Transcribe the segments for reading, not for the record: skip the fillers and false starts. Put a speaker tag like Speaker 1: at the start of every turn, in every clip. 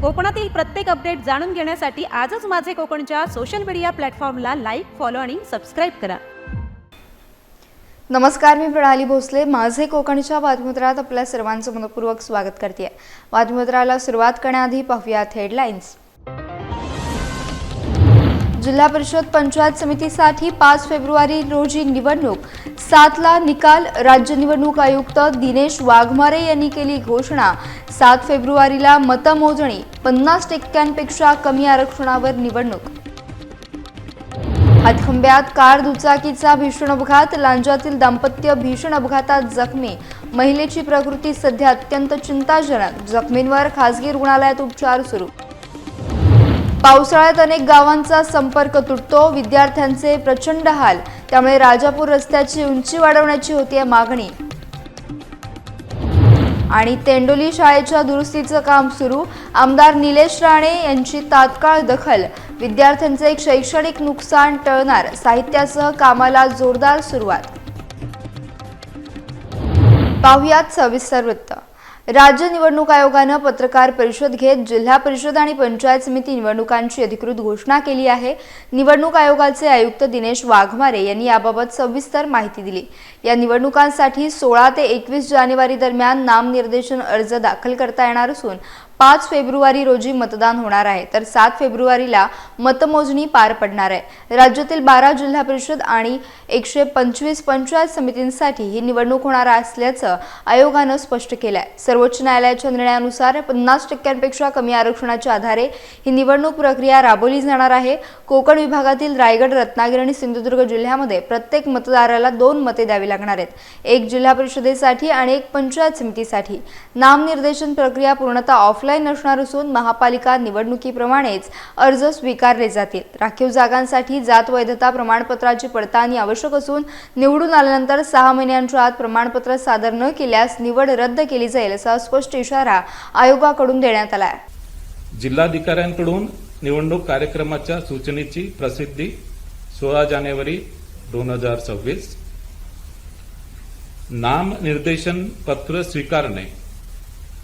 Speaker 1: कोकणातील प्रत्येक अपडेट जाणून घेण्यासाठी आजच माझे कोकणच्या सोशल मीडिया प्लॅटफॉर्मला लाईक, फॉलो आणि सबस्क्राईब करा।
Speaker 2: नमस्कार, मी प्रणाली भोसले। माझे कोकणच्या बातमीपत्रात आपल्या सर्वांचं मनपूर्वक स्वागत करते। बातमीपत्राला सुरुवात करण्याआधी पाहूयात हेडलाईन्स। जिल्हा परिषद पंचायत समितीसाठी 5 फेब्रुवारी रोजी निवडणूक, 7 ला निकाल। राज्य निवडणूक आयुक्त दिनेश वाघमारे यांनी केली घोषणा। 7 फेब्रुवारीला मतमोजणी, 50% कमी आरक्षणावर निवडणूक। हातखंब्यात कार दुचाकीचा भीषण अपघात, लांजातील दाम्पत्य भीषण अपघातात जखमी। महिलेची प्रकृती सध्या अत्यंत चिंताजनक, जखमींवर खासगी रुग्णालयात उपचार सुरू। पावसाळ्यात अनेक गावांचा संपर्क तुटतो, विद्यार्थ्यांचे प्रचंड हाल, त्यामुळे राजापूर रस्त्याची उंची वाढवण्याची होती मागणी। आणि तेंडोली शाळेच्या दुरुस्तीचं काम सुरू, आमदार निलेश राणे यांची तात्काळ दखल। विद्यार्थ्यांचे शैक्षणिक नुकसान टळणार, साहित्यासह कामाला जोरदार सुरुवात। पाहुयात सविस्तर वृत्त। राज्य निवडणूक आयोगाने पत्रकार परिषद घेत जिल्हा परिषद आणि पंचायत समिती निवडणुकांची अधिकृत घोषणा केली आहे। निवडणूक आयोगाचे आयुक्त दिनेश वाघमारे यांनी याबाबत सविस्तर माहिती दिली। या निवडणुकांसाठी 16 ते 21 जानेवारी दरम्यान नामनिर्देशन अर्ज दाखल करता येणार असून 5 फेब्रुवारी रोजी मतदान होणार आहे, तर 7 फेब्रुवारीला मतमोजणी पार पडणार आहे। राज्यातील 12 जिल्हा परिषद आणि 125 पंचायत समितींसाठी ही निवडणूक होणार असल्याचं आयोगानं स्पष्ट केलं आहे। सर्वोच्च न्यायालयाच्या निर्णयानुसार 50% कमी आरक्षणाच्या आधारे ही निवडणूक प्रक्रिया राबवली जाणार आहे। कोकण विभागातील रायगड, रत्नागिरी आणि सिंधुदुर्ग जिल्ह्यामध्ये प्रत्येक मतदाराला 2 मते द्यावी लागणार आहेत, एक जिल्हा परिषदेसाठी आणि एक पंचायत समितीसाठी। नामनिर्देशन प्रक्रिया पूर्णतः ऑफलाईन असणार असून महापालिका निवडणुकीप्रमाणेच अर्ज स्वीकारले जातील। राखीव जागांसाठी जात वैधता प्रमाणपत्राची पडताळणी आवश्यक असून निवडून आल्यानंतर 6 महिन्यांच्या आत प्रमाणपत्र सादर न केल्यास निवड रद्द केली जाईल, असा स्पष्ट इशारा आयोगाकडून देण्यात आला आहे।
Speaker 3: जिल्हाधिकाऱ्यांकडून निवडणूक कार्यक्रमाच्या सूचनेची प्रसिद्धी 16 जानेवारी 2026। नामनिर्देशन पत्र स्वीकारणे,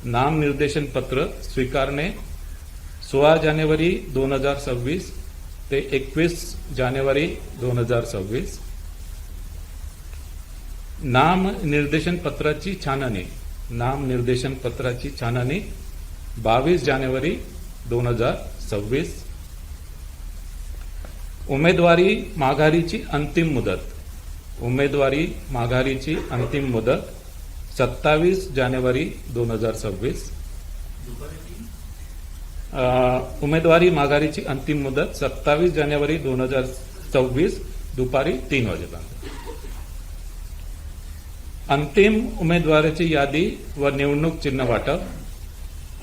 Speaker 3: नामनिर्देशन पत्र स्वीकारणे 16 जानेवारी 2026 ते 21 जानेवारी 2026। नामनिर्देशन पत्राची छाननी, नामनिर्देशन पत्राची छाननी 22 जानेवारी 2026। उमेदवारी माघारीची अंतिम मुदत, उमेदवारी माघारीची अंतिम मुदत 27 जानेवारी 2026। उमेदवारी माघारीची अंतिम मुदत 27 जानेवारी 2026 दुपारी 3 वाजेपर्यंत। अंतिम उमेदवाराची यादी व निवडणूक चिन्ह वाटप,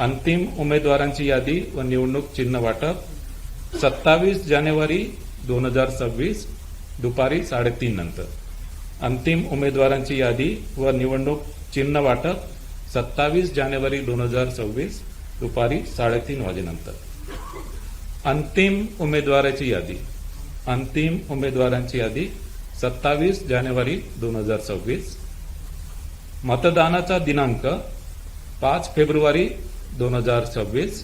Speaker 3: अंतिम उमेदवारांची यादी व निवडणूक चिन्ह वाटप 27 जानेवारी 2026 दुपारी 3:30 नंतर। अंतिम उमेदवारांची यादी व निवडणूक चिन्ह वाटप 27 जानेवारी 2026 दुपारी 3:30 वाजेनंतर। अंतिम उमेदवाराची यादी, अंतिम उमेदवारांची यादी 27 जानेवारी 2026। मतदानाचा दिनांक 5 फेब्रुवारी 2026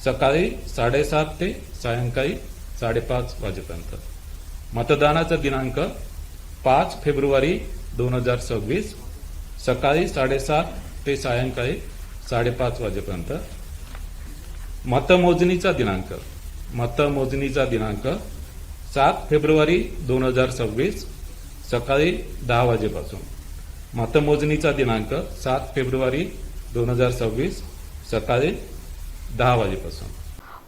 Speaker 3: सकाळी 7:30 ते सायंकाळी 5:30 वाजेपर्यंत। मतदानाचा दिनांक 5 फेब्रुवारी 2026 सकाळी 7:30 ते सायंकाळी 5:30 वाजेपर्यंत। मतमोजणीचा दिनांक, मतमोजणीचा दिनांक 7 फेब्रुवारी 2026 सकाळी 10 वाजेपासून। मतमोजणीचा दिनांक 7 फेब्रुवारी 2026 सकाळी 10 वाजेपासून।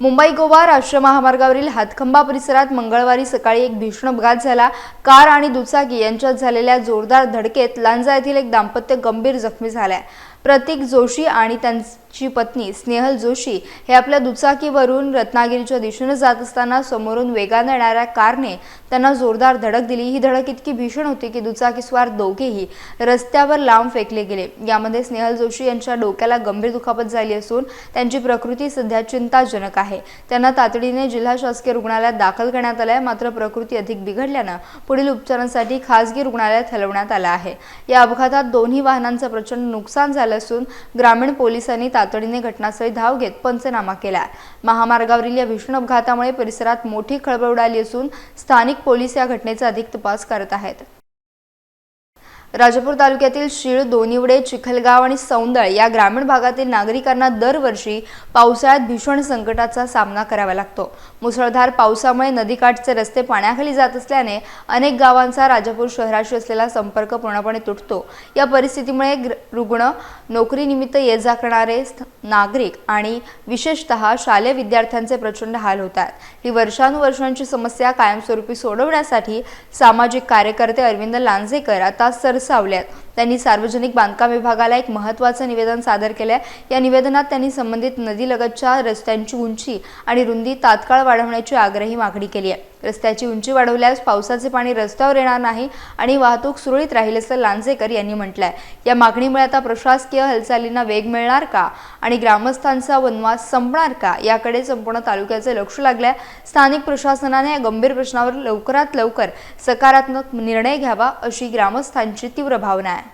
Speaker 2: मुंबई गोवा राष्ट्रीय महामार्गावरील हातखंबा परिसरात मंगळवारी सकाळी एक भीषण अपघात झाला। कार आणि दुचाकी यांच्यात झालेल्या जोरदार धडकेत लांजा येथील एक दाम्पत्य गंभीर जखमी झाले। प्रतीक जोशी आणि त्यांची पत्नी स्नेहल जोशी हे आपल्या दुचाकीवरून रत्नागिरीच्या दिशेने जात असताना समोरून वेगाने येणाऱ्या कारने त्यांना जोरदार धडक दिली। ही धडक इतकी भीषण होती की दुचाकीस्वार दोघेही रस्त्यावर लांब फेकले गेले। यामध्ये स्नेहल जोशी यांच्या डोक्याला गंभीर दुखापत झाली असून त्यांची प्रकृती सध्या चिंताजनक आहे। त्यांना तातडीने जिल्हा शासकीय रुग्णालयात दाखल करण्यात आले आहे, मात्र प्रकृती अधिक बिघडल्याने पुढील उपचारांसाठी खासगी रुग्णालयात हलवण्यात आले आहे। या अपघातात दोन्ही वाहनांचे प्रचंड नुकसान झाले असून ग्रामीण पोलिसांनी तातडीने घटनास्थळी धाव घेत पंचनामा केला. महामार्गावरील या भीषण अपघातामुळे परिसरात मोठी खळबळ उडाली असून स्थानिक पोलीस या घटनेचा अधिक तपास करत आहेत. राजापूर तालुक्यातील शीळ, दोनिवडे, चिखलगाव आणि सौंदळ या ग्रामीण भागातील नागरिकांना दरवर्षी पावसाळ्यात भीषण संकटाचा सामना करावा लागतो. मुसळधार पावसामुळे नदीकाठचे रस्ते पाण्याखाली जात असल्याने अनेक गावांचा राजापूर शहराशी असलेला संपर्क पूर्णपणे तुटतो. या परिस्थितीमुळे रुग्ण, नोकरीनिमित्त ये-जा करणारे नागरिक आणि विशेषतः शालेय विद्यार्थ्यांचे प्रचंड हाल होतात. ही वर्षानुवर्षांची समस्या कायमस्वरूपी सोडवण्यासाठी सामाजिक कार्यकर्ते अरविंद लांजेकर आता सावल्यात. त्यांनी सार्वजनिक बांधकाम विभागाला एक महत्त्वाचं निवेदन सादर केले. या निवेदनात त्यांनी संबंधित नदीलगतच्या रस्त्यांची उंची आणि रुंदी तात्काळ वाढवण्याची आग्रही मागणी केली आहे. रस्त्याची उंची वाढवल्यास पावसाचे पाणी रस्त्यावर येणार नाही आणि वाहतूक सुरळीत राहील असं लांजेकर यांनी म्हटलंय. या मागणीमुळे आता प्रशासकीय हालचालींना वेग मिळणार का आणि ग्रामस्थांचा वनवास संपणार का याकडे संपूर्ण तालुक्याचे लक्ष लागले. स्थानिक प्रशासनाने या गंभीर प्रश्नावर लवकरात लवकर सकारात्मक निर्णय घ्यावा अशी ग्रामस्थांची तीव्र भावना आहे.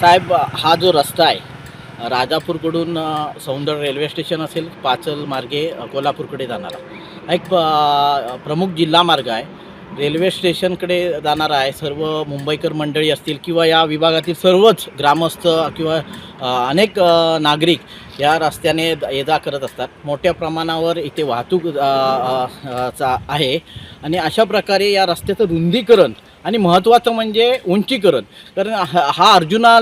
Speaker 4: साहेब, हा जो रस्ता आहे राजापूरकडून सौंदळ रेल्वे स्टेशन असेल, पाचल मार्गे कोल्हापूरकडे जाणारा एक प्रमुख जिल्हा मार्ग आहे. रेल्वे स्टेशनकडे जाणारा आहे. सर्व मुंबईकर मंडळी असतील किंवा या विभागातील सर्वच ग्रामस्थ किंवा अनेक नागरिक या रस्त्याने ये-जा करत असतात. मोठ्या प्रमाणावर इथे वाहतूक आहे आणि अशा प्रकारे या रस्त्याचं रुंदीकरण आणि महत्त्वाचं म्हणजे उंचीकरण, कारण हा अर्जुना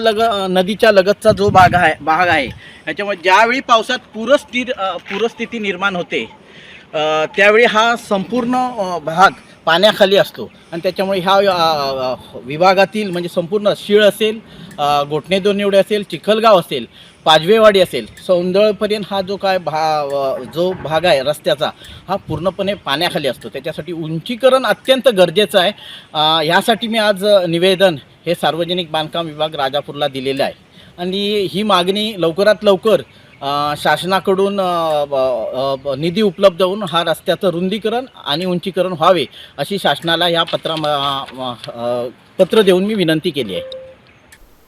Speaker 4: नदीच्या लगतचा जो भाग आहे याच्यामुळे ज्यावेळी पावसात पूरस्थिती निर्माण होते त्यावेळी हा संपूर्ण भाग पाण्याखाली असतो आणि त्याच्यामुळे ह्या विभागातील म्हणजे संपूर्ण शीळ असेल, गोठणे दोनिवडे असेल, चिखलगाव असेल, पाजवेवाडी असेल, सौंदळपर्यंत हा जो जो भाग आहे रस्त्याचा हा पूर्णपणे पाण्याखाली असतो. त्याच्यासाठी उंचीकरण अत्यंत गरजेचं आहे. ह्यासाठी मी आज निवेदन हे सार्वजनिक बांधकाम विभाग राजापूरला दिलेलं आहे आणि ही मागणी लवकरात लवकर शासनाकडून निधी उपलब्ध होऊन हा रस्त्याचं रुंदीकरण आणि उंचीकरण व्हावे अशी शासनाला ह्या पत्र देऊन मी विनंती केली आहे.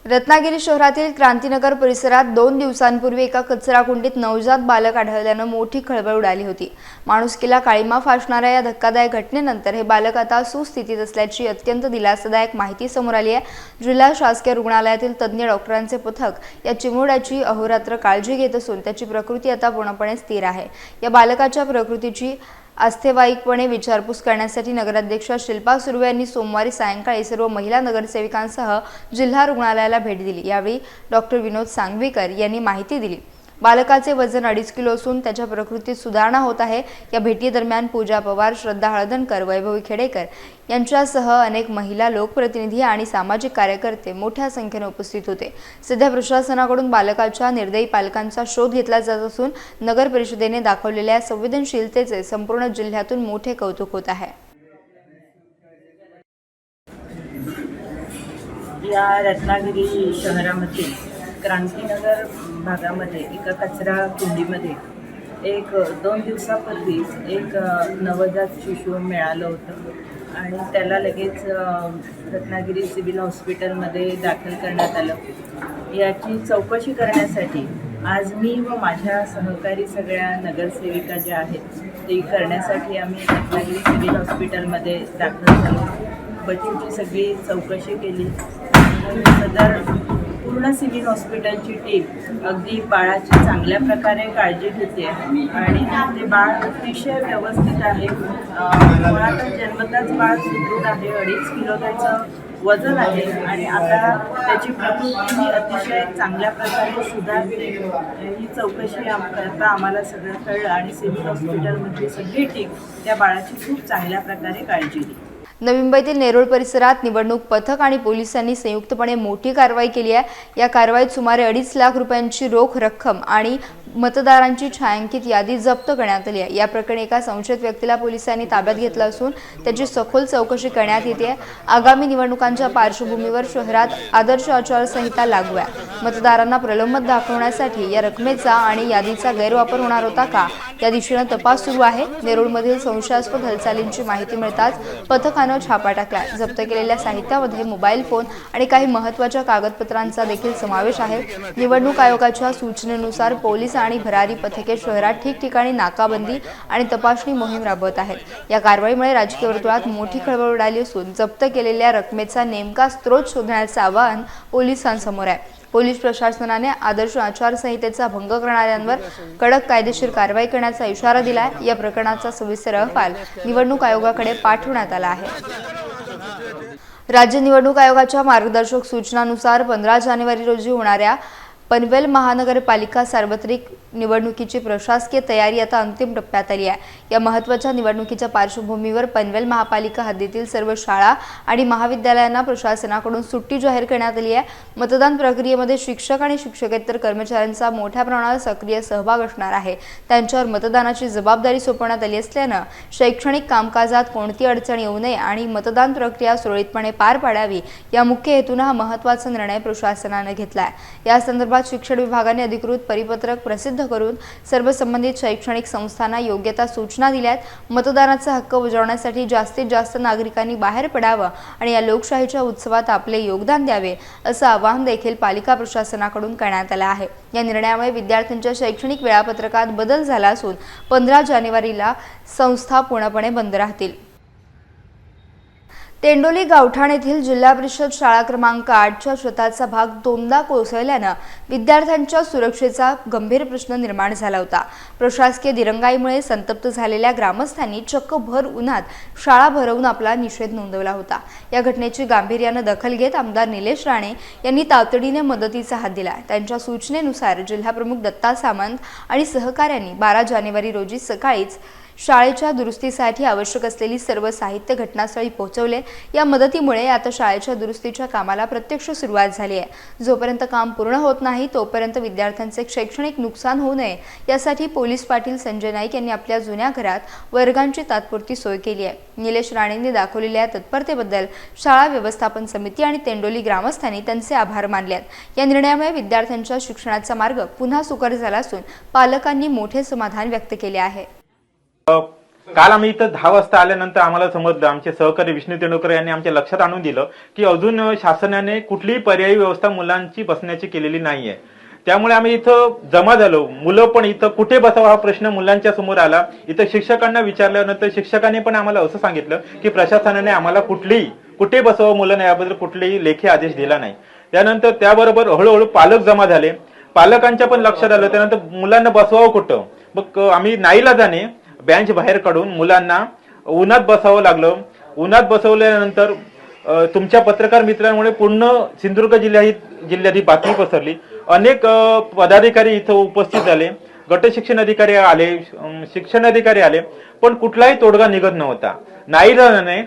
Speaker 2: रत्नागिरी शहरातील क्रांतीनगर परिसरात 2 दिवसांपूर्वी एका कचरा कुंडीत नवजात बालक आढळल्यानं मोठी खळबळ उडाली होती. माणुसकीला काळीमा फासणाऱ्या या धक्कादायक घटनेनंतर हे बालक आता सुस्थितीत असल्याची अत्यंत दिलासादायक माहिती समोर आली आहे. जिल्हा शासकीय रुग्णालयातील तज्ज्ञ डॉक्टरांचे पथक या चिमुरड्याची अहोरात्र काळजी घेत असून त्याची प्रकृती आता पूर्णपणे स्थिर आहे. या बालकाच्या प्रकृतीची अस्थैवाईकपणे विचारपूस करण्यासाठी नगराध्यक्षा शिल्पा सुर्वे यांनी सोमवारी सायंकाळी सर्व महिला नगरसेविकांसह जिल्हा रुग्णालयाला भेट दिली. यावेळी डॉक्टर विनोद सांगवीकर यांनी माहिती दिली. बालकाचे वजन 2.5 किलो असून त्याच्या प्रकृतीत सुधारणा होत आहे. या भेटीदरम्यान पूजा पवार, श्रद्धा हळदणकर, वैभवी खेडेकर यांच्यासह अनेक महिला, लोकप्रतिनिधी आणि सामाजिक कार्यकर्ते मोठ्या संख्येने उपस्थित होते. सध्या प्रशासनाकडून बालकाच्या निर्दयी पालकांचा शोध घेतला जात असून नगर परिषदेने दाखवलेल्या संवेदनशीलतेचे संपूर्ण जिल्ह्यातून मोठे कौतुक होत आहे.
Speaker 5: या रत्नागिरी शहरामध्ये क्रांतीनगर भागामध्ये एका कचरा कुंडीमध्ये 2 दिवसापूर्वी एक नवजात शिशु मिळालं होतं आणि त्याला लगेच रत्नागिरी सिव्हिल हॉस्पिटलमध्ये दाखल करण्यात आलं. याची चौकशी करण्यासाठी आज मी व माझ्या सहकारी सगळ्या नगरसेविका ज्या आहेत ते करण्यासाठी आम्ही रत्नागिरी सिव्हिल हॉस्पिटलमध्ये दाखल झालो. बच्चूची सगळी चौकशी केली. सदर पूर्ण सिव्हिल हॉस्पिटलची टीम अगदी बाळाची चांगल्या प्रकारे काळजी घेते आणि ते बाळ अतिशय व्यवस्थित आहे. मुळातच जन्मताच बाळ सुदृढ आहे. 2.5 किलो त्याचं वजन आहे आणि आता त्याची प्रकृती ही अतिशय चांगल्या प्रकारे सुधारते. ही चौकशी करता आम्हाला सगळं कळलं आणि सिव्हिल हॉस्पिटलमधली सगळी टीम त्या बाळाची खूप चांगल्या प्रकारे काळजी घेते.
Speaker 2: नवी मुंबईतील नेरुळ परिसरात निवडणूक पथक आणि पोलिसांनी संयुक्तपणे मोठी कारवाई केली आहे. या कारवाईत सुमारे 2.5 लाख रुपयांची रोख रक्कम आणि मतदारांची छायांकित यादी जप्त करण्यात आली आहे. या प्रकरणी एका संशयित व्यक्तीला पोलिसांनी ताब्यात घेतलं असून त्याची सखोल चौकशी करण्यात येते. आगामी निवडणुकांच्या पार्श्वभूमीवर शहरात आदर्श आचारसंहिता लागू आहे. मतदारांना प्रलंबित दाखवण्यासाठी या रकमेचा आणि यादीचा गैरवापर होणार होता का या दिशेनं तपास सुरू आहे. नेरूळमधील संशयास्पद हालचालींची माहिती मिळताच पथकानं छापा टाकला. जप्त केलेल्या साहित्यामध्ये मोबाईल फोन आणि काही महत्त्वाच्या कागदपत्रांचा देखील समावेश आहे. निवडणूक आयोगाच्या सूचनेनुसार पोलीस आणि भरारी पथके शहरात ठिकठिकाणी नाकाबंदी आणि तपासणी मोहीम राबवत आहेत. या कारवाईमुळे राजकीय वर्तुळात मोठी खळबळ उडाली असून जप्त केलेल्या रकमेचा नेमका स्रोत शोधण्याचं आवाहन पोलिसांसमोर आहे. पोलीस प्रशासनाने आदर्श आचारसंहितेचा भंग करणाऱ्यांवर कडक कायदेशीर कारवाई करण्याचा इशारा दिलाय. या प्रकरणाचा सविस्तर अहवाल निवडणूक आयोगाकडे पाठवण्यात आला आहे. राज्य निवडणूक आयोगाच्या मार्गदर्शक सूचनानुसार 15 जानेवारी रोजी होणाऱ्या पनवेल महानगरपालिका सार्वत्रिक निवडणुकीची प्रशासकीय तयारी आता अंतिम टप्प्यात आली आहे. या महत्त्वाच्या निवडणुकीच्या पार्श्वभूमीवर पनवेल महापालिका हद्दीतील सर्व शाळा आणि महाविद्यालयांना प्रशासनाकडून सुट्टी जाहीर करण्यात आली आहे. मतदान प्रक्रियेमध्ये शिक्षक आणि शिक्षकेतर कर्मचाऱ्यांचा मोठ्या प्रमाणात सक्रिय सहभाग असणार आहे. त्यांच्यावर मतदानाची जबाबदारी सोपवण्यात आली असल्यानं शैक्षणिक कामकाजात कोणती अडचण येऊ नये आणि मतदान प्रक्रिया सुरळीतपणे पार पाडावी या मुख्य हेतून हा महत्त्वाचा निर्णय प्रशासनाने घेतला आहे. या संदर्भात शिक्षण विभागाने अधिकृत परिपत्रक प्रसिद्ध करून सर्व संबंधित शैक्षणिक संस्थांना योग्य सूचना दिल्यात. मतदानाचा हक्क बजावण्यासाठी जास्तीत जास्त नागरिकांनी बाहेर पडावं आणि या लोकशाहीच्या उत्सवात आपले योगदान द्यावे असं आवाहन देखील पालिका प्रशासनाकडून करण्यात आलं आहे. या निर्णयामुळे विद्यार्थ्यांच्या शैक्षणिक वेळापत्रकात बदल झाला असून 15 जानेवारीला संस्था पूर्णपणे बंद राहतील. तेंडोली गावठाण येथील जिल्हा परिषद शाळा क्रमांक 8च्या छताचा भाग दोनदा कोसळल्यानं विद्यार्थ्यांच्या सुरक्षेचा गंभीर प्रश्न निर्माण झाला होता. प्रशासकीय दिरंगाईमुळे संतप्त झालेल्या ग्रामस्थांनी चक्क भर उन्हात शाळा भरवून आपला निषेध नोंदवला होता. या घटनेची गांभीर्यानं दखल घेत आमदार निलेश राणे यांनी तातडीने मदतीचा हात दिला. त्यांच्या सूचनेनुसार जिल्हाप्रमुख दत्ता सामंत आणि सहकाऱ्यांनी 12 जानेवारी रोजी सकाळीच शाळेच्या दुरुस्तीसाठी आवश्यक असलेली सर्व साहित्य घटनास्थळी पोहोचवले. या मदतीमुळे आता शाळेच्या दुरुस्तीच्या कामाला प्रत्यक्ष सुरुवात झाली आहे. जोपर्यंत काम पूर्ण होत नाही तोपर्यंत विद्यार्थ्यांचे शैक्षणिक नुकसान होऊ नये यासाठी पोलीस पाटील संजय नाईक यांनी आपल्या जुन्या घरात वर्गांची तात्पुरती सोय केली आहे. निलेश राणेंनी दाखवलेल्या तत्परतेबद्दल शाळा व्यवस्थापन समिती आणि तेंडोली ग्रामस्थांनी त्यांचे आभार मानले आहेत. या निर्णयामुळे विद्यार्थ्यांच्या शिक्षणाचा मार्ग पुन्हा सुकर झाला असून पालकांनी मोठे समाधान व्यक्त केले आहे.
Speaker 6: काल आम्ही इथं 10 वाजता आल्यानंतर आम्हाला समजलं, आमचे सहकारी विष्णू तेंडुलकर यांनी आमच्या लक्षात आणून दिलं की अजून शासनाने कुठलीही पर्यायी व्यवस्था मुलांची बसण्याची केलेली नाहीये. त्यामुळे आम्ही इथं जमा झालो. मुलं पण इथं कुठे बसावं हा प्रश्न मुलांच्या समोर आला. इथं शिक्षकांना विचारल्यानंतर शिक्षकांनी पण आम्हाला असं सांगितलं की प्रशासनाने आम्हाला कुठे बसावं मुलांना याबद्दल कुठलेही लेखी आदेश दिला नाही. त्यानंतर त्याबरोबर हळूहळू पालक जमा झाले. पालकांच्या पण लक्षात आलं. त्यानंतर मुलांना बसवावं कुठं, मग आम्ही नाईलाजाने बेंच बाहेर काढून मुलांना उन्हात बसावं लागलं. उन्हात बसवल्यानंतर तुमच्या पत्रकार मित्रांमुळे पूर्ण सिंधुदुर्ग जिल्ह्यात ही बातमी पसरली. अनेक पदाधिकारी इथं उपस्थित झाले, गट शिक्षण अधिकारी आले, शिक्षण अधिकारी आले, पण कुठलाही तोडगा निघत नव्हता. नाईलाजाने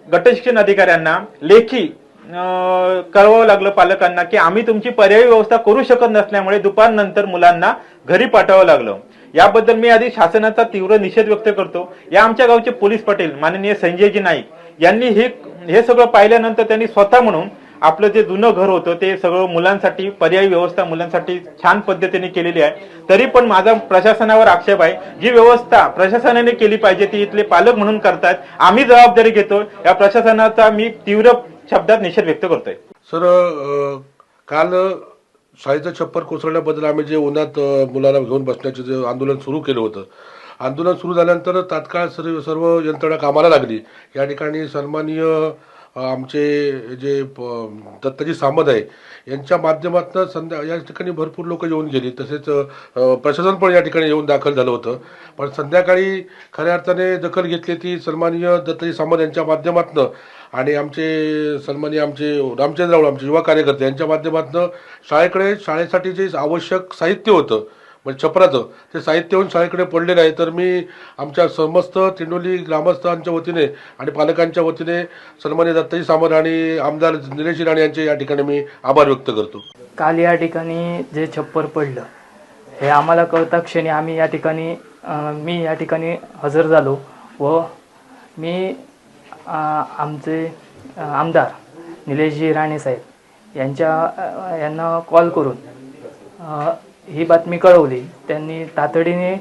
Speaker 6: गट शिक्षण अधिकाऱ्यांना लेखी कळवावं लागलं पालकांना की आम्ही तुमची पर्यायी व्यवस्था करू शकत नसल्यामुळे दुपारनंतर मुलांना घरी पाठवावं लागलं. याबद्दल मी आधी शासनाचा तीव्र निषेध व्यक्त करतो. या आमच्या गावचे पोलीस पाटील माननीय संजयजी नाईक यांनी हे सगळं पाहिल्यानंतर त्यांनी स्वतः म्हणून आपलं जे जुनं घर होतं ते सगळं मुलांसाठी पर्यायी व्यवस्था मुलांसाठी छान पद्धतीने केलेली आहे. तरी पण माझा प्रशासनावर आक्षेप आहे, जी व्यवस्था प्रशासनाने केली पाहिजे ती इथले पालक म्हणून करतात. आम्ही जबाबदारी घेतो. या प्रशासनाचा मी तीव्र शब्दात निषेध व्यक्त करतोय.
Speaker 7: सर, काल शाळेचं छप्पर कोसळल्याबद्दल आम्ही जे उन्हात मुलांना घेऊन बसण्याचे जे आंदोलन सुरू केलं होतं, आंदोलन सुरू झाल्यानंतर तात्काळ सर्व यंत्रणा कामाला लागली. या ठिकाणी सन्माननीय आमचे जे दत्ताजी सामंत आहे यांच्या माध्यमातून या ठिकाणी भरपूर लोक येऊन गेली. तसेच प्रशासन पण या ठिकाणी येऊन दाखल झालं होतं. पण संध्याकाळी खऱ्या अर्थाने दखल घेतली ती सन्माननीय दत्ताजी सामंत यांच्या माध्यमातून आणि आमचे सन्माननीय आमचे रामचंद्र राऊळ आमचे युवा कार्यकर्ते यांच्या माध्यमातून शाळेसाठी जे आवश्यक साहित्य होतं म्हणजे छपराचं ते साहित्य होऊन शाळेकडे पडलेलं आहे. तर मी आमच्या समस्त तेंडोली ग्रामस्थांच्या वतीने आणि पालकांच्या वतीने सन्माननीय दत्ताजी सामंत आणि आमदार निलेश राणे यांचे या ठिकाणी मी आभार व्यक्त करतो.
Speaker 8: काल या ठिकाणी जे छप्पर पडलं हे आम्हाला कळता क्षणी आम्ही मी या ठिकाणी हजर झालो व मी आमचे आमदार निलेशजी राणे साहेब यांना कॉल करून ही बातमी कळवली. त्यांनी तातडीने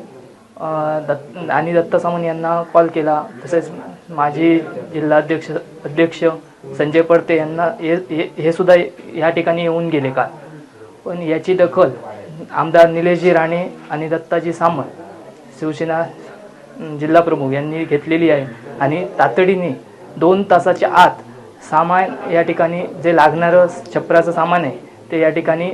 Speaker 8: आणि दत्ता सामंत यांना कॉल केला. तसेच माजी अध्यक्ष संजय पडते यांना हे सुद्धा या ठिकाणी येऊन गेले का, पण याची दखल आमदार निलेशजी राणे आणि दत्ताजी सामंत शिवसेना जिल्हा प्रमुख यांनी घेतलेली आहे. आणि तातडीने 2 तासाच्या आत सामान या ठिकाणी जे लागणारं छपराचं सामान आहे ते या ठिकाणी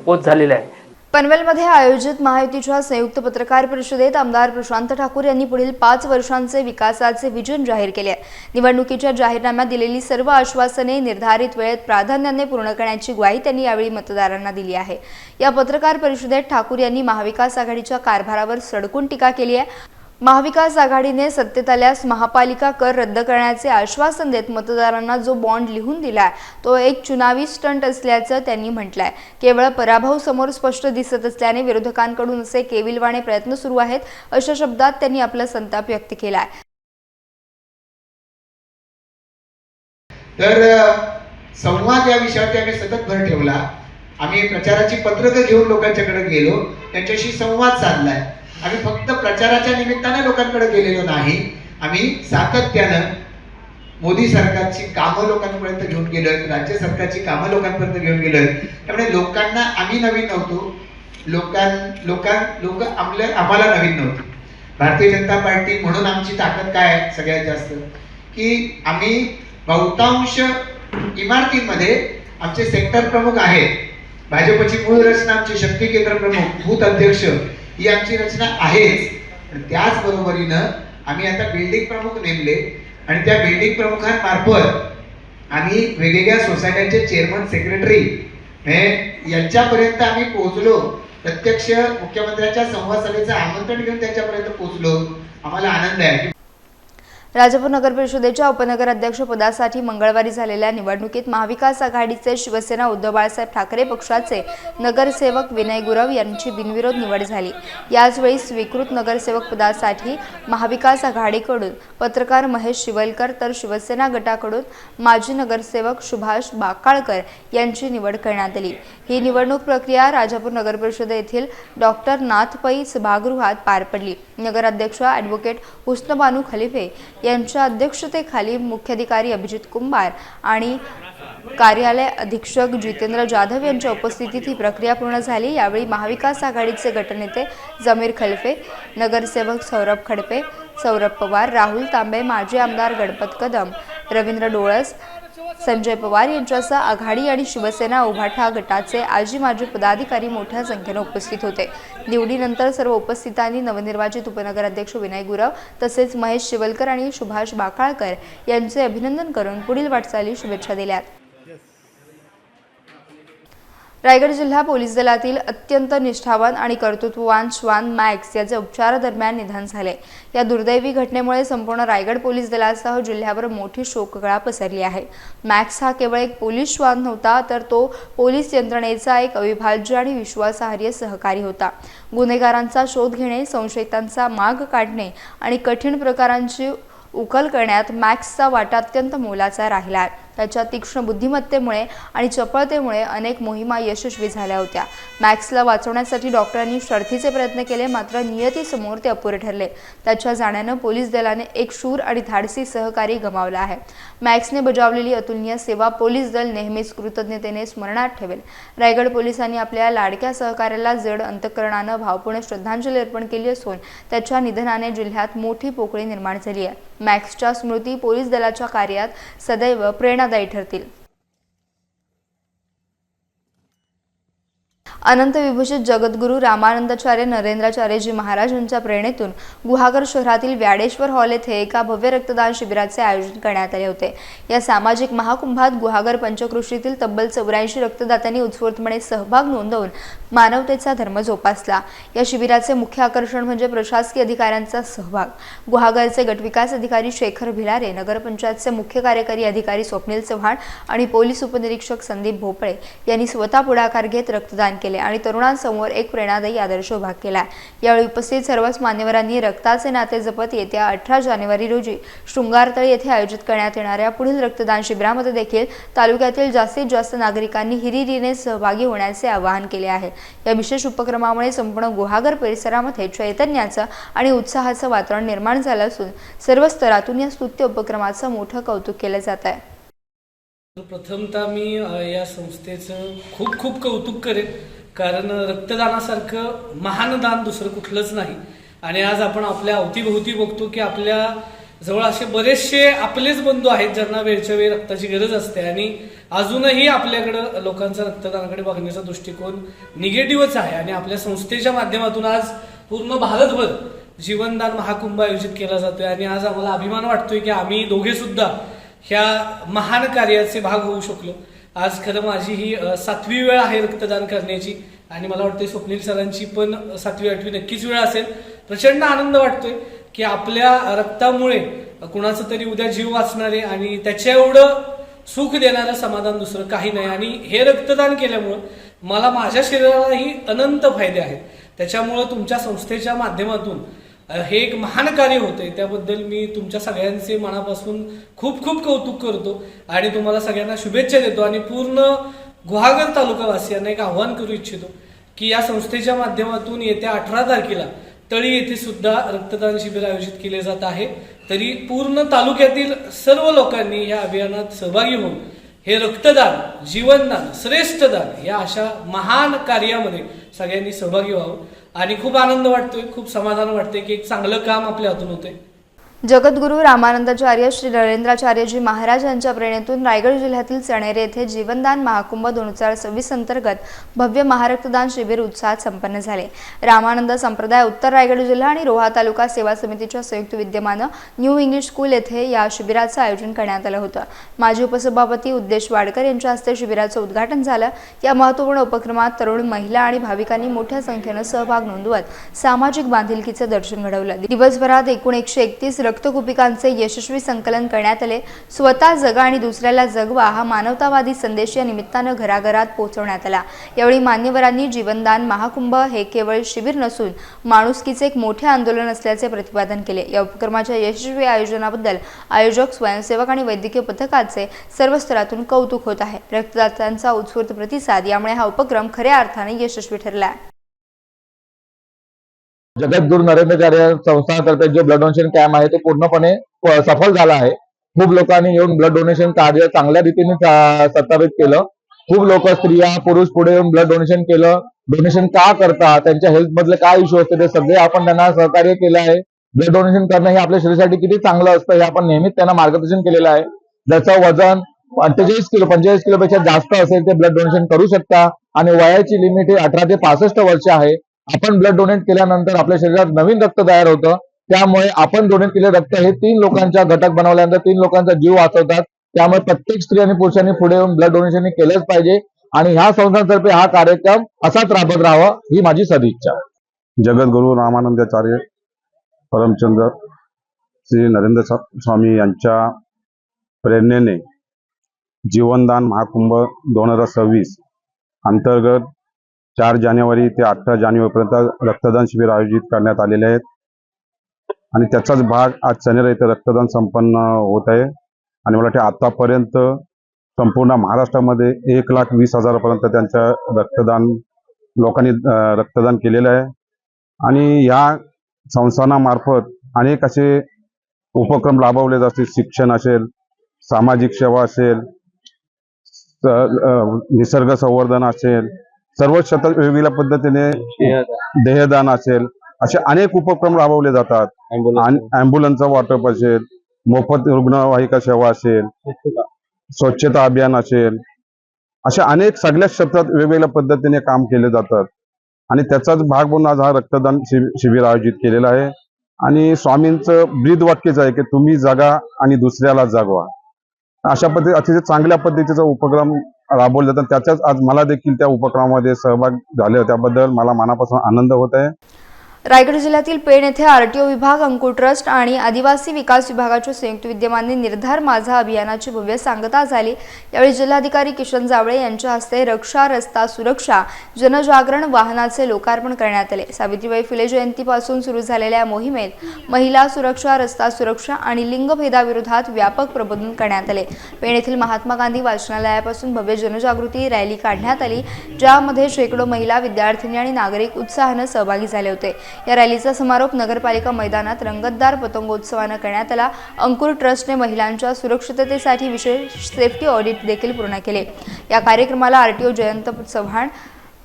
Speaker 8: पोच झालेलं आहे.
Speaker 2: पनवेलमध्ये आयोजित महायुतीच्या संयुक्त पत्रकार परिषदेत आमदार प्रशांत ठाकूर यांनी पुढील 5 वर्षांचे विकासाचे विजन जाहीर केले आहे. निवडणुकीच्या जाहीरनाम्यात दिलेली सर्व आश्वासने निर्धारित वेळेत प्राधान्याने पूर्ण करण्याची ग्वाही त्यांनी यावेळी मतदारांना दिली आहे. या पत्रकार परिषदेत ठाकूर यांनी महाविकास आघाडीच्या कारभारावर सडकून टीका केली आहे. महाविकास आघाडीने सत्तेत आल्यास महापालिका कर रद्द करण्याचे आश्वासन देत मतदारांना जो बॉन्ड लिहून दिलाय तो एक चुनावी स्टंट असल्याचं त्यांनी म्हटलंय. केवळ पराभव समोर स्पष्ट दिसत असल्याने विरोधकांकडून असे केविलवाणे प्रयत्न सुरू आहेत अशा शब्दात त्यांनी आपला संताप व्यक्त केलाय.
Speaker 9: तर संवाद या विषयावरती आम्ही सतत भर ठेवला. आम्ही प्रचाराची पत्रकं घेऊन लोकांच्याकडे गेलो, त्यांच्याशी संवाद साधलाय. आम्ही फक्त प्रचाराच्या निमित्ताने लोकांकडे गेलेलो नाही, आम्ही सातत्यानं मोदी सरकारची कामं लोकांपर्यंत घेऊन गेलोय, राज्य सरकारची कामं लोकांपर्यंत घेऊन गेलोय. त्यामुळे लोकांना आम्ही नवीन नव्हतो, लोक आम्हाला नवीन नव्हते. भारतीय जनता पार्टी म्हणून आमची ताकद काय आहे सगळ्यात जास्त, की आम्ही बहुतांश इमारतींमध्ये आमचे सेक्टर प्रमुख आहेत. भाजपची मूळ रचना आमचे शक्ती केंद्र प्रमुख, बूथ अध्यक्ष ही आमची रचना आहेच. त्याच बरोबरीनं आम्ही आता बिल्डिंग प्रमुख नेमले आणि त्या बिल्डिंग प्रमुखांमार्फत आम्ही वेगवेगळ्या सोसायट्यांचे चेअरमन, सेक्रेटरी यांच्यापर्यंत आम्ही पोहोचलो. प्रत्यक्ष मुख्यमंत्र्यांच्या संवाद सभेचं आमंत्रण घेऊन त्यांच्यापर्यंत पोहोचलो. आम्हाला आनंद आहे.
Speaker 2: राजापूर नगर परिषदेच्या उपनगर अध्यक्ष पदासाठी मंगळवारी झालेल्या निवडणुकीत महाविकास आघाडीचे शिवसेना उद्धव बाळासाहेब ठाकरे पक्षाचे नगरसेवक विनय गुरव यांची बिनविरोध निवड झाली. याचवेळी स्वीकृत नगरसेवक पदासाठी महाविकास आघाडीकडून पत्रकार महेश शिवलकर तर शिवसेना गटाकडून माजी नगरसेवक सुभाष बाकाळकर यांची निवड करण्यात आली. ही निवडणूक प्रक्रिया राजापूर नगर परिषद येथील डॉक्टर नाथ पै सभागृहात पार पडली. नगराध्यक्ष ॲडव्होकेट हुस्नबानू खलिफे यांच्या अध्यक्षतेखाली मुख्याधिकारी अभिजित कुंभार आणि कार्यालय अधीक्षक जितेंद्र जाधव यांच्या उपस्थितीत ही प्रक्रिया पूर्ण झाली. यावेळी महाविकास आघाडीचे गटनेते जमीर खलफे, नगरसेवक सौरभ खडपे, सौरभ पवार, राहुल तांबे, माजी आमदार गणपत कदम, रवींद्र डोळस, संजय पवार यांच्यासह आघाडी आणि शिवसेना उभाठा गटाचे आजी माजी पदाधिकारी मोठ्या संख्येने उपस्थित होते. निवडीनंतर सर्व उपस्थितांनी नवनिर्वाचित उपनगराध्यक्ष विनय गुरव तसेच महेश शिवलकर आणि सुभाष बाकाळकर यांचे अभिनंदन करून पुढील वाटचालीस शुभेच्छा दिल्या. रायगड जिल्हा पोलीस दलातील अत्यंत निष्ठावान आणि कर्तृत्ववान श्वान मॅक्स याचे उपचारादरम्यान निधन झाले. या दुर्दैवी घटनेमुळे संपूर्ण रायगड पोलीस दलासह जिल्ह्यावर मोठी शोककळा पसरली आहे. मॅक्स हा केवळ एक पोलीस श्वान नव्हता, तर तो पोलीस यंत्रणेचा एक अविभाज्य आणि विश्वासार्ह सहकारी होता. गुन्हेगारांचा शोध घेणे, संशयितांचा माग काढणे आणि कठीण प्रकारांची उकल करण्यात मॅक्सचा वाटा अत्यंत मोलाचा राहिला आहे. त्याच्या तीक्ष्ण बुद्धिमत्तेमुळे आणि चपळतेमुळे अनेक मोहिमा यशस्वी झाल्या होत्या. मॅक्सला वाचवण्यासाठी डॉक्टरांनी शर्थीचे प्रयत्न केले, मात्र नियतीसमोर ते अपुरे ठरले. त्याच्या जाण्यानं पोलीस दलाने एक शूर आणि धाडसी सहकारी गमावला आहे. मॅक्सने बजावलेली अतुलनीय सेवा पोलीस दल नेहमीच कृतज्ञतेने स्मरणात ठेवेल. रायगड पोलिसांनी आपल्या लाडक्या सहकार्याला जड अंतःकरणानं भावपूर्ण श्रद्धांजली अर्पण केली असून त्याच्या निधनाने जिल्ह्यात मोठी पोकळी निर्माण झाली आहे. मॅक्सच्या स्मृती पोलीस दलाच्या कार्यात सदैव प्रेरणादायी ठरतील. अनंत विभूषित जगद्गुरू रामानंदाचार्य नरेंद्राचार्यजी महाराज यांच्या प्रेरणेतून गुहागर शहरातील व्याडेश्वर हॉल येथे एका भव्य रक्तदान शिबिराचे आयोजन करण्यात आले होते. या सामाजिक महाकुंभात गुहागर पंचक्रोशीतील तब्बल 84 रक्तदात्यांनी उत्स्फूर्तपणे सहभाग नोंदवून मानवतेचा धर्म जोपासला. या शिबिराचे मुख्य आकर्षण म्हणजे प्रशासकीय अधिकाऱ्यांचा सहभाग. गुहागरचे गटविकास अधिकारी शेखर भिलारे, नगरपंचायतचे मुख्य कार्यकारी अधिकारी स्वप्नील चव्हाण आणि पोलीस उपनिरीक्षक संदीप भोपळे यांनी स्वतः पुढाकार घेत रक्तदान केले. केले आणि तरुणांसमोर एक प्रेरणादायी आदर्श उभा केला. यावेळी उपस्थित सर्वच मान्यवरांनी रक्ताचे नाते जपत येत्या 18 जानेवारी रोजी शृंगारतळी येथे आयोजित करण्यात येणाऱ्या पुढील रक्तदान शिबिरामध्ये देखील तालुक्यातील जास्तीत जास्त नागरिकांनी हिरिरीने सहभागी होण्याचे आवाहन केले आहे. या विशेष उपक्रमामुळे संपूर्ण गुहागर परिसरामध्ये चैतन्याचं आणि उत्साहाचं वातावरण निर्माण झालं असून सर्व स्तरातून या स्तुत्य उपक्रमाचं मोठं कौतुक केलं जात आहे.
Speaker 10: प्रथमतः मी या संस्थेचं खूप खूप कौतुक करेन, कारण रक्तदानासारखं महान दान दुसरं कुठलंच नाही. आणि आज आपण आपल्या अवतीभोवती बघतो की आपल्या जवळ असे बरेचसे आपलेच बंधू आहेत ज्यांना वेळच्या वेळी रक्ताची गरज असते आणि अजूनही आपल्याकडं लोकांचा रक्तदानाकडे बघण्याचा दृष्टिकोन निगेटिव्हच आहे. आणि आपल्या संस्थेच्या माध्यमातून आज पूर्ण भारतभर जीवनदान महाकुंभ आयोजित केला जातोय आणि आज आम्हाला अभिमान वाटतोय की आम्ही दोघे सुद्धा ह्या महान कार्याचे भाग होऊ शकलो. आज खरं माझी ही 7वी वेळ आहे रक्तदान करण्याची आणि मला वाटतं स्वप्नील सरांची पण 7वी 8वी नक्कीच वेळ असेल. प्रचंड आनंद वाटतोय की आपल्या रक्तामुळे कुणाचं तरी उद्या जीव वाचणारे आणि त्याच्या एवढं सुख देणारं समाधान दुसरं काही नाही. आणि हे रक्तदान केल्यामुळं मला माझ्या शरीरालाही अनंत फायदे आहेत. त्याच्यामुळं तुमच्या संस्थेच्या माध्यमातून हे एक महान कार्य होतंय, त्याबद्दल मी तुमच्या सगळ्यांचे मनापासून खूप खूप कौतुक करतो आणि तुम्हाला सगळ्यांना शुभेच्छा देतो. आणि पूर्ण गुहागर तालुकावासियांना एक आव्हान करू इच्छितो की या संस्थेच्या माध्यमातून येत्या 18 तारखेला तळी येथे सुद्धा रक्तदान शिबिर आयोजित केले जात आहे. तरी पूर्ण तालुक्यातील सर्व लोकांनी या अभियानात सहभागी होऊन हे रक्तदान, जीवनदान, श्रेष्ठ दान या अशा महान कार्यामध्ये सगळ्यांनी सहभागी व्हावं. आणि खूप आनंद वाटतोय, खूप समाधान वाटतंय की एक चांगलं काम आपल्या हातून होतंय.
Speaker 2: जगद्गुरू रामानंदाचार्य श्री नरेंद्राचार्यजी महाराज यांच्या प्रेरणेतून रायगड जिल्ह्यातील चणेरे येथे जीवनदान महाकुंभ 2026 अंतर्गत भव्य महारक्तदान शिबिर उत्साहात संपन्न झाले. रामानंद संप्रदाय उत्तर रायगड जिल्हा आणि रोहा तालुका सेवा समितीच्या संयुक्त विद्यमानं न्यू इंग्लिश स्कूल येथे या शिबिराचं आयोजन करण्यात आलं होतं. माजी उपसभापती उद्देश वाडकर यांच्या हस्ते शिबिराचं उद्घाटन झालं. या महत्त्वपूर्ण उपक्रमात तरुण, महिला आणि भाविकांनी मोठ्या संख्येनं सहभाग नोंदवत सामाजिक बांधिलकीचं दर्शन घडवलं. दिवसभरात एकूण 131 रक्तकुपिकांचे यशस्वी संकलन करण्यात आले. स्वतः जगा आणि दुसऱ्याला जगवा हा मानवतावादी संदेश या निमित्तानं घराघरात पोहोचवण्यात आला. यावेळी मान्यवरांनी जीवनदान महाकुंभ हे केवळ शिबिर नसून माणुसकीचे एक मोठे आंदोलन असल्याचे प्रतिपादन केले. या उपक्रमाच्या यशस्वी आयोजनाबद्दल आयोजक, स्वयंसेवक आणि वैद्यकीय पथकाचे सर्व स्तरातून कौतुक होत आहे. रक्तदात्यांचा उत्स्फूर्त प्रतिसाद यामुळे हा उपक्रम खऱ्या अर्थाने यशस्वी ठरला आहे.
Speaker 11: जगद्गुरू नरेंद्राचार्य संस्थातर्फे जो ब्लड डोनेशन कॅम्प आहे तो पूर्णपणे सफल झाला आहे. खूप लोकांनी येऊन ब्लड डोनेशन कार्य चांगल्या रीतीने सत्तापित केलं. खूप लोक, स्त्रिया, पुरुष पुढे येऊन ब्लड डोनेशन केलं. डोनेशन का करतात, त्यांच्या हेल्थ मधले काय इश्यू असते ते सगळे आपण त्यांना सहकार्य केलं आहे. ब्लड डोनेशन करणं हे आपल्या शरीरासाठी किती चांगलं असतं हे आपण नेहमीच त्यांना मार्गदर्शन केलेलं आहे. ज्याचं वजन 45 किलोपेक्षा जास्त असेल ते ब्लड डोनेशन करू शकता आणि वयाची लिमिट ही 18 ते 65 वर्ष आहे. आपण ब्लड डोनेट केल्यानंतर आपल्या शरीरात नवीन रक्त तयार होतं. त्यामुळे आपण डोनेट केलेलं रक्त हे 3 लोकांचा घटक बनवल्यानंतर 3 लोकांचा जीव वाचवतात. त्यामुळे प्रत्येक स्त्री आणि पुरुषांनी पुढे येऊन ब्लड डोनेशन केलंच पाहिजे आणि ह्या संस्थांतर्फे हा कार्यक्रम असाच राबत राहावा ही माझी सदिच्छा.
Speaker 12: जगद्गुरू रामानंदाचार्य परमचंद्र श्री नरेंद्र स्वामी यांच्या प्रेरणेने जीवनदान महाकुंभ 2026 अंतर्गत 4 जानेवारी ते 18 जानेवारीपर्यंत रक्तदान शिबिर आयोजित करण्यात आलेले आहेत आणि त्याचाच भाग आज चणेरे येथे रक्तदान संपन्न होत आहे. आणि मला वाटते आतापर्यंत संपूर्ण महाराष्ट्रामध्ये 1,20,000 त्यांच्या लोकांनी रक्तदान केलेलं आहे. आणि या संस्थानामार्फत अनेक असे उपक्रम राबवले जातील. शिक्षण असेल, सामाजिक सेवा असेल, निसर्ग संवर्धन असेल, सर्व क्षेत्रात वेगवेगळ्या पद्धतीने देहदान असेल, असे अनेक उपक्रम राबवले जातात. ॲम्ब्युलन्सचं वाटप असेल, मोफत रुग्णवाहिका सेवा असेल, स्वच्छता अभियान असेल, अशा अनेक सगळ्या क्षेत्रात वेगवेगळ्या पद्धतीने काम केले जातात. आणि त्याचाच भाग म्हणून आज हा रक्तदान शिबिर आयोजित केलेला आहे. आणि स्वामींचं ब्रीद वाक्यच आहे की तुम्ही जगा आणि दुसऱ्याला जगवा. अशा अतिशय चांगल्या पद्धतीचा उपक्रम राबवले जातात. त्याच्याच आज मला देखील त्या उपक्रमामध्ये सहभाग झाले, त्याबद्दल मला मनापासून आनंद होत आहे.
Speaker 2: रायगड जिल्ह्यातील पेण येथे आरटीओ विभाग, अंकुर ट्रस्ट आणि आदिवासी विकास विभागाच्या संयुक्त विद्यमाने निर्धार माझा अभियानाची भव्य सांगता झाली। यावेळी जिल्हाधिकारी किशन जावळे यांच्या हस्ते रक्षा रस्ता सुरक्षा जनजागरण वाहनाचे लोकार्पण करण्यात आले। सावित्रीबाई फुले जयंतीपासून सुरू झालेल्या मोहिमेत महिला सुरक्षा, रस्ता सुरक्षा आणि लिंगभेदाविरोधात व्यापक प्रबोधन करण्यात आले। पेण येथील महात्मा गांधी वाचनालयापासून भव्य जनजागृती रॅली काढण्यात आली, ज्यामध्ये शेकडो महिला, विद्यार्थिनी आणि नागरिक उत्साहाने सहभागी झाले होते। या रॅलीचा समारोप नगरपालिका मैदानात रंगतदार पतंगोत्सवाने करण्यात आला। अंकुर ट्रस्टने महिलांच्या सुरक्षिततेसाठी विशेष सेफ्टी ऑडिट देखील पूर्ण केले। या कार्यक्रमाला आरटीओ जयंत चव्हाण,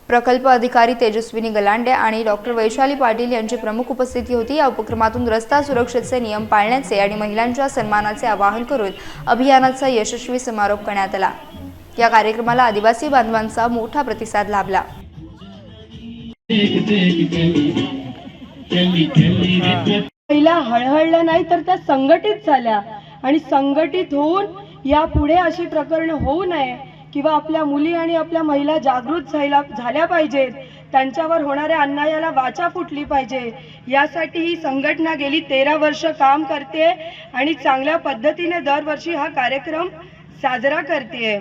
Speaker 2: प्रकल्प अधिकारी तेजस्विनी गलांडे आणि डॉक्टर वैशाली पाटील यांची प्रमुख उपस्थिती होती। या उपक्रमातून रस्ता सुरक्षेचे नियम पाळण्याचे आणि महिलांच्या सन्मानाचे आवाहन करून अभियानाचा यशस्वी समारोप करण्यात आला। या कार्यक्रमाला आदिवासी बांधवांचा मोठा प्रतिसाद लाभला।
Speaker 13: पहिला हळहळल्या नाही तर त्या संघटित झाल्या आणि संघटित होऊन यापुढे अशी प्रकरणं होऊ नये किंवा आपल्या मुली आणि आपल्या महिला जागृत झाल्या पाहिजेत, त्यांच्यावर होणाऱ्या अन्यायाला वाचा फुटली पाहिजे, यासाठी ही संघटना गेली 13 वर्ष काम करते आणि चांगल्या पद्धतीने दरवर्षी हा कार्यक्रम साजरा करते।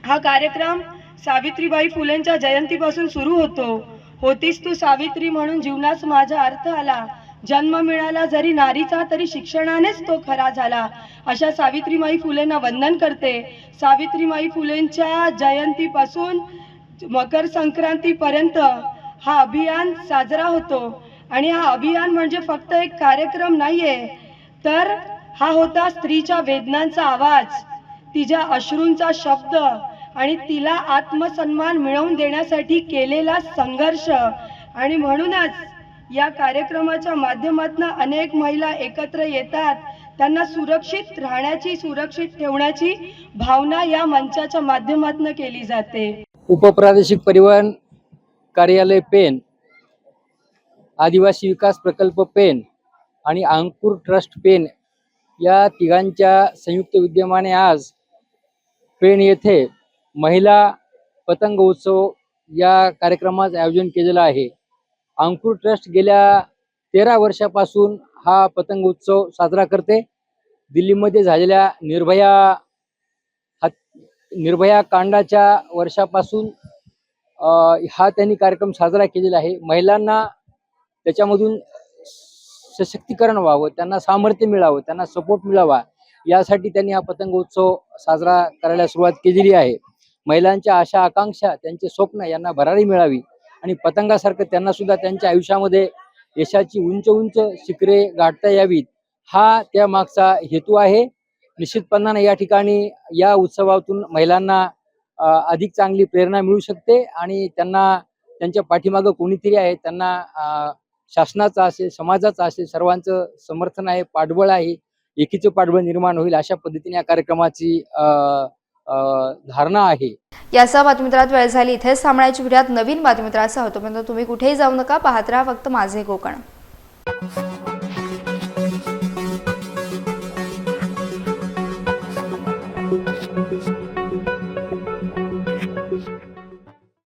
Speaker 13: हा कार्यक्रम सावित्रीबाई फुलेंच्या जयंतीपासून सुरू होतो। होतीस तू सावित्री म्हणून जीवनास माझा अर्थ आला, जन्म मिळाला जरी नारीचा तरी शिक्षणानेच तो खरा झाला। अशा सावित्रीबाई फुलेंना वंदन करते। सावित्रीबाई फुलेंच्या जयंतीपासून मकर संक्रांतीपर्यंत हा अभियान साजरा होतो आणि हा अभियान म्हणजे फक्त एक कार्यक्रम नाहीये, तर हा होता स्त्रीच्या वेदनांचा आवाज, तिच्या अश्रूंचा शब्द आणि तिला आत्मसन्मान मिळवून देण्यासाठी केलेला संघर्ष। आणि म्हणूनच या कार्यक्रमाच्या माध्यमातून अनेक महिला एकत्र येतात, त्यांना सुरक्षित राहण्याची, सुरक्षित ठेवण्याची भावना या मंचाच्या माध्यमातून केली जाते।
Speaker 8: उपप्रादेशिक परिवहन कार्यालय पेण, आदिवासी विकास प्रकल्प पेण आणि अंकुर ट्रस्ट पेण या तिघांच्या संयुक्त विद्यमाने आज पेण येथे महिला पतंग उत्सव या कार्यक्रमाचे आयोजन केलेलं आहे। अंकुर ट्रस्ट गेल्या 13 वर्षापासून हा पतंग उत्सव साजरा करते। दिल्लीमध्ये झालेल्या निर्भया कांडाच्या वर्षापासून हा त्यांनी कार्यक्रम साजरा केलेला आहे। महिलांना त्याच्यामधून सशक्तीकरण व्हावं, त्यांना सामर्थ्य मिळावं, त्यांना सपोर्ट मिळावा, यासाठी त्यांनी हा पतंग उत्सव साजरा करायला सुरुवात केलेली आहे। महिलांच्या आशा आकांक्षा, त्यांचे स्वप्न यांना भरारी मिळावी आणि पतंगासारखं त्यांना सुद्धा त्यांच्या आयुष्यामध्ये यशाची उंच उंच शिखरे गाठता यावीत, हा त्या मागचा हेतू आहे। निश्चितपणाने या ठिकाणी या उत्सवातून महिलांना अधिक चांगली प्रेरणा मिळू शकते आणि त्यांना त्यांच्या पाठीमागं कोणीतरी आहे, त्यांना शासनाचं असेल, समाजाचं असेल, सर्वांचं समर्थन आहे, पाठबळ आहे, एकीचं पाठबळ निर्माण होईल, अशा पद्धतीने या कार्यक्रमाची धारणा आहे।
Speaker 2: यासह बातमीपत्रात वेळ झाली इथेच थांबण्याची विरात नवीन बातमीपत्रासह होतो, पण तुम्ही कुठेही जाऊ नका, पाहत राहा फक्त माझे कोकण।